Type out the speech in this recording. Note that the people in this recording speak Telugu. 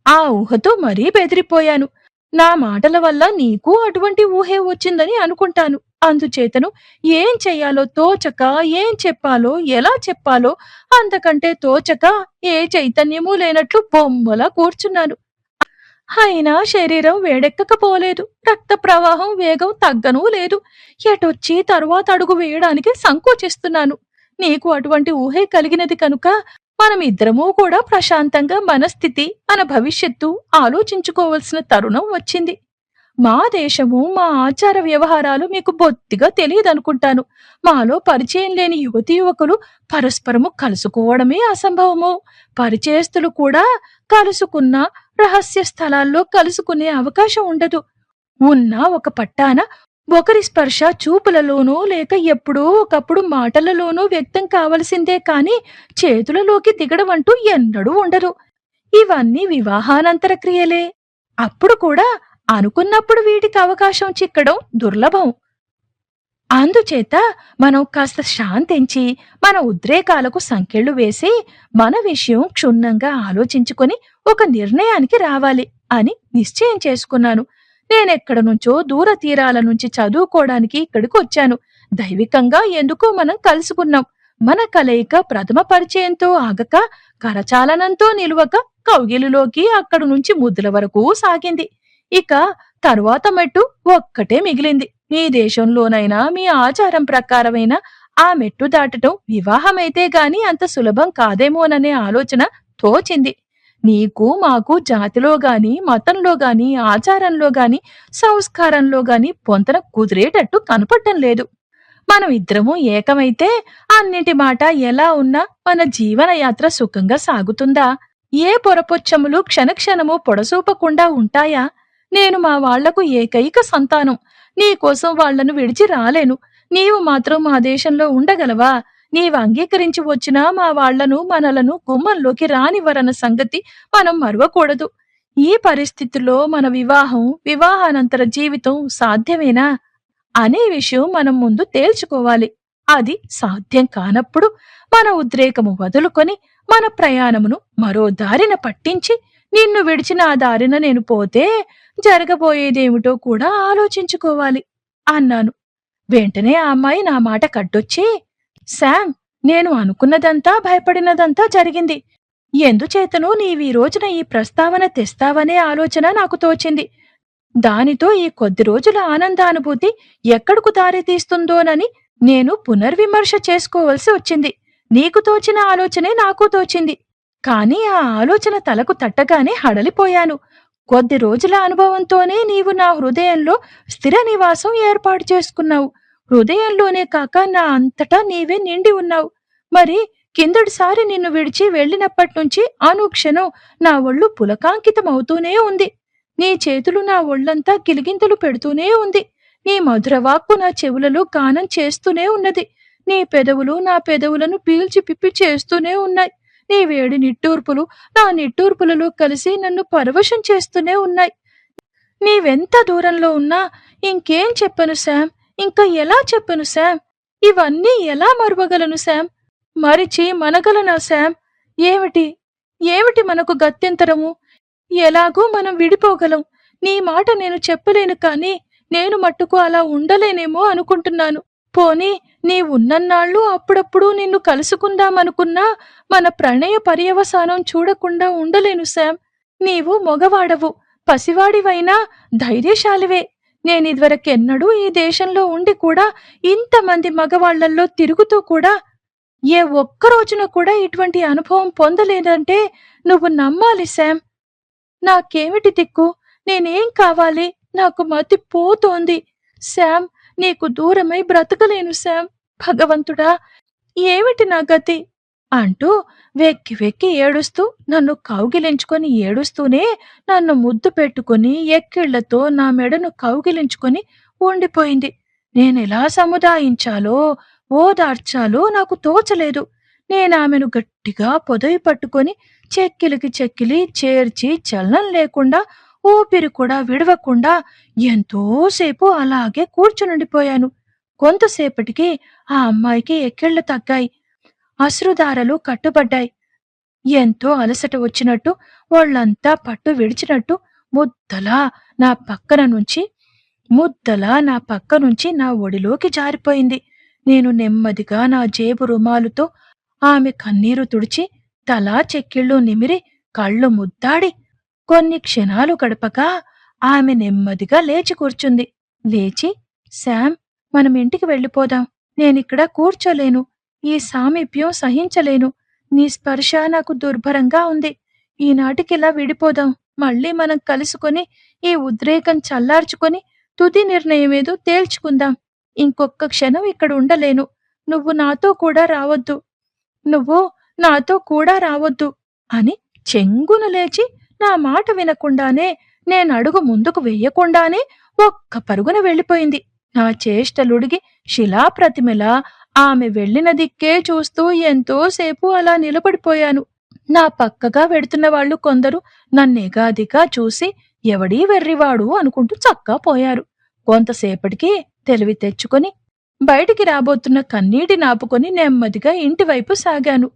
ఆ ఊహతో మరీ బెదిరిపోయాను. నా మాటల వల్ల నీకు అటువంటి ఊహే వచ్చిందని అనుకుంటాను. అందుచేతను ఏం చెయ్యాలో తోచక, ఏం చెప్పాలో, ఎలా చెప్పాలో అంతకంటే తోచక ఏ చైతన్యమూ లేనట్లు బొమ్మలా కూర్చున్నాను. అయినా శరీరం వేడెక్కకపోలేదు. రక్త ప్రవాహం వేగం తగ్గనూ లేదు. ఎటొచ్చి తరువాత అడుగు వేయడానికి సంకోచిస్తున్నాను. నీకు అటువంటి ఊహే కలిగినది కనుక మనమిద్దరమూ కూడా ప్రశాంతంగా మన స్థితి, మన భవిష్యత్తు ఆలోచించుకోవలసిన తరుణం వచ్చింది. మా దేశము, మా ఆచార వ్యవహారాలు మీకు బొత్తిగా తెలియదనుకుంటాను. మాలో పరిచయం లేని యువతీ యువకులు పరస్పరము కలుసుకోవడమే అసంభవము. పరిచయస్తులు కూడా కలుసుకున్న రహస్య స్థలాల్లో కలుసుకునే అవకాశం ఉండదు. ఉన్నా ఒక పట్టాన ఒకరి స్పర్శ చూపులలోనో లేక ఎప్పుడో ఒకప్పుడు మాటలలోనో వ్యక్తం కావలసిందే కాని చేతులలోకి దిగడమంటూ ఎన్నడూ ఉండదు. ఇవన్నీ వివాహానంతర క్రియలే. అప్పుడు కూడా అనుకున్నప్పుడు వీటికి అవకాశం చిక్కడం దుర్లభం. అందుచేత మనం కాస్త శాంతించి మన ఉద్రేకాలకు సంకెళ్ళు వేసి మన విషయం క్షుణ్ణంగా ఆలోచించుకొని ఒక నిర్ణయానికి రావాలి అని నిశ్చయం చేసుకున్నాను. నేనెక్కడ నుంచో దూర తీరాల నుంచి చదువుకోవడానికి ఇక్కడికి వచ్చాను. దైవికంగా ఎందుకో మనం కలుసుకున్నాం. మన కలయిక ప్రథమ పరిచయంతో ఆగక కరచాలనంతో నిలువక కౌగిలిలోకి అక్కడి నుంచి ముద్దుల వరకు సాగింది. ఇక తరువాత మెట్టు ఒక్కటే మిగిలింది. మీ దేశంలోనైనా మీ ఆచారం ప్రకారమైన ఆ మెట్టు దాటటం వివాహమైతే గాని అంత సులభం కాదేమోననే ఆలోచన తోచింది. నీకు మాకు జాతిలో గాని మతంలో గాని ఆచారంలో గాని సంస్కారంలో గాని పొంతన కుదిరేటట్టు కనపడటం లేదు. మనం ఇద్దరము ఏకమైతే అన్నిటి మాట ఎలా ఉన్నా మన జీవనయాత్ర సుఖంగా సాగుతుందా? ఏ పొరపొచ్చములు క్షణక్షణము పొడసూపకుండా ఉంటాయా? నేను మా వాళ్లకు ఏకైక సంతానం. నీకోసం వాళ్లను విడిచి రాలేను. నీవు మాత్రం మా దేశంలో ఉండగలవా? నీవు అంగీకరించి వచ్చినా మా వాళ్లను మనలను గుమ్మంలోకి రానివ్వరన్న సంగతి మనం మరవకూడదు. ఈ పరిస్థితుల్లో మన వివాహం, వివాహానంతర జీవితం సాధ్యమేనా అనే విషయం మనం ముందు తేల్చుకోవాలి. అది సాధ్యం కానప్పుడు మన ఉద్రేకము వదులుకొని మన ప్రయాణమును మరో దారిన పట్టించి నిన్ను విడిచిన ఆ దారిన నేను పోతే జరగబోయేదేమిటో కూడా ఆలోచించుకోవాలి అన్నాను. వెంటనే ఆ అమ్మాయి నా మాట కడ్డొచ్చి, శామ్, నేను అనుకున్నదంతా భయపడినదంతా జరిగింది. ఎందుచేతనో నీవీ రోజున ఈ ప్రస్తావన తెస్తావనే ఆలోచన నాకు తోచింది. దానితో ఈ కొద్ది రోజుల ఆనందానుభూతి ఎక్కడకు దారి తీస్తుందోనని నేను పునర్విమర్శ చేసుకోవలసి వచ్చింది. నీకు తోచిన ఆలోచనే నాకు తోచింది. కాని ఆ ఆలోచన తలకు తట్టగానే హడలిపోయాను. కొద్ది రోజుల అనుభవంతోనే నీవు నా హృదయంలో స్థిర నివాసం ఏర్పాటు చేసుకున్నావు. హృదయంలోనే కాక నా అంతటా నీవే నిండి ఉన్నావు. మరి కిందటిసారి నిన్ను విడిచి వెళ్ళినప్పట్నుంచి అనుక్షణం నా ఒళ్ళు పులకాంకితమవుతూనే ఉంది. నీ చేతులు నా ఒళ్లంతా గిలిగింతలు పెడుతూనే ఉంది. నీ మధురవాక్కు నా చెవులలో గానం చేస్తూనే ఉన్నది. నీ పెదవులు నా పెదవులను పీల్చి పిప్పి చేస్తూనే ఉన్నాయి. నీ వేడి నిట్టూర్పులు నా నిట్టూర్పులలో కలిసి నన్ను పరవశం చేస్తూనే ఉన్నాయి. నీవెంత దూరంలో ఉన్నా ఇంకేం చెప్పను శామ్, ఇంకా ఎలా చెప్పను శామ్? ఇవన్నీ ఎలా మరువగలను శామ్? మరిచి మనగలనా శామ్? ఏమిటి ఏమిటి మనకు గత్యంతరము? ఎలాగూ మనం విడిపోగలం. నీ మాట నేను చెప్పలేను కాని నేను మట్టుకు అలా ఉండలేనేమో అనుకుంటున్నాను. పోనీ నీవున్నన్నాళ్ళు అప్పుడప్పుడు నిన్ను కలుసుకుందామనుకున్నా మన ప్రణయ పర్యవసానం చూడకుండా ఉండలేను శామ్. నీవు మొగవాడవు, పసివాడివైనా ధైర్యశాలివే. నేనిదివరకెన్నడూ ఈ దేశంలో ఉండి కూడా ఇంతమంది మగవాళ్లల్లో తిరుగుతూ కూడా ఏ ఒక్కరోజున కూడా ఇటువంటి అనుభవం పొందలేదంటే నువ్వు నమ్మాలి శామ్. నాకేమిటి దిక్కు? నేనేం కావాలి? నాకు మతి పోతోంది. శామ్, నీకు దూరమై బ్రతకలేను శామ్. భగవంతుడా, ఏమిటి నా గతి అంటూ వెక్కి వెక్కి ఏడుస్తూ నన్ను కౌగిలించుకొని ఏడుస్తూనే నన్ను ముద్దు పెట్టుకుని ఎక్కిళ్లతో నా మెడను కౌగిలించుకొని ఉండిపోయింది. నేనెలా సముదాయించాలో ఓదార్చాలో నాకు తోచలేదు. నేనామెను గట్టిగా పొదవి పట్టుకొని చెక్కిలికి చెక్కిలి చేర్చి చలనం లేకుండా ఊపిరి కూడా విడవకుండా ఎంతోసేపు అలాగే కూర్చునుండిపోయాను. కొంతసేపటికి ఆ అమ్మాయికి ఎక్కిళ్లు తగ్గాయి. అశ్రుధారలు కట్టుబడ్డాయి. ఎంతో అలసట వచ్చినట్టు, వాళ్ళంతా పట్టు విడిచినట్టు ముద్దలా నా పక్కన నుంచి నా పక్క నుంచి నా ఒడిలోకి జారిపోయింది. నేను నెమ్మదిగా నా జేబు రుమాలుతో ఆమె కన్నీరు తుడిచి, తలా చెక్కిళ్ళు నిమిరి, కళ్ళు ముద్దాడి, కొన్ని క్షణాలు గడపగా ఆమె నెమ్మదిగా లేచి కూర్చుంది. లేచి, శామ్, మనం ఇంటికి వెళ్ళిపోదాం. నేనిక్కడ కూర్చోలేను. ఈ సామీప్యం సహించలేను. నీ స్పర్శ నాకు దుర్భరంగా ఉంది. ఈనాటికిలా విడిపోదాం. మళ్ళీ మనం కలుసుకొని ఈ ఉద్రేకం చల్లార్చుకొని తుది నిర్ణయమేదో తేల్చుకుందాం. ఇంకొక్క క్షణం ఇక్కడ ఉండలేను. నువ్వు నాతో కూడా రావద్దు. నువ్వు నాతో కూడా రావద్దు అని చెంగున లేచి, నా మాట వినకుండానే, నేనడుగు ముందుకు వెయ్యకుండానే ఒక్క పరుగున వెళ్ళిపోయింది. నా చేష్టలుడిగి శిలాప్రతిమలా ఆమె వెళ్ళిన దిక్కే చూస్తూ ఎంతోసేపు అలా నిలబడిపోయాను. నా పక్కగా వెడుతున్న వాళ్ళు కొందరు నన్నెగాదిగా చూసి, ఎవడీ వెర్రివాడు అనుకుంటూ చక్కా పోయారు. కొంతసేపటికి తెలివి తెచ్చుకొని బయటికి రాబోతున్న కన్నీటి నాపుకొని నెమ్మదిగా ఇంటివైపు సాగాను.